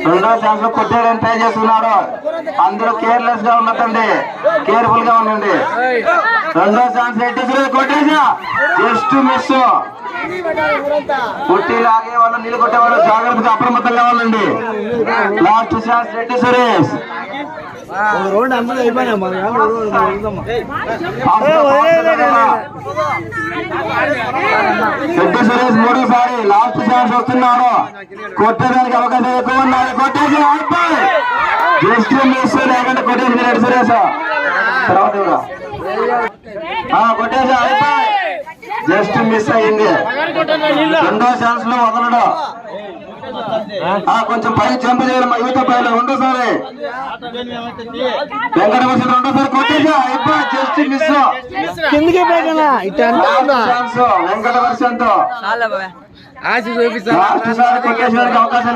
రెండో ఛాన్స్ లో కొట్టేయడానికి ట్రై చేస్తున్నారు. అందరూ కేర్లెస్ గా ఉండకండి, కేర్ఫుల్ గా ఉండండి. రెండో ఛాన్స్ కొట్టేసా, జస్ట్ మిస్. పుట్టి లాగే వాళ్ళు, నీళ్ళు కొట్టేవాళ్ళు జాగ్రత్తగా అప్రమత్తంగా వాళ్ళండి. Last chance Reddy Suresh. రెడ్డి సురేష్ మూడోసారి లాస్ట్ ఛాన్స్ వస్తున్నారు. కొట్టేదానికి అవకాశం ఎక్కువ ఉన్నారు. కొట్టేసి జస్ట్ మిస్, లేకుంటే కొట్టేసి రెడ్డి సురేష్. తర్వాత కొట్టేసి అయిపోయి జస్ట్ మిస్ అయ్యింది. రెండో ఛాన్స్ లో వదలడు. కొంచెం పై జంప్ చేయాలి మా యువత పైన. రెండోసారి వెంకటవర్ష రెండోసారి కొట్టేసా అయిపోయి జస్ట్ మిస్. వెంకటవర్షంతో లాస్ట్ సారి కొట్టేసరికి అవకాశం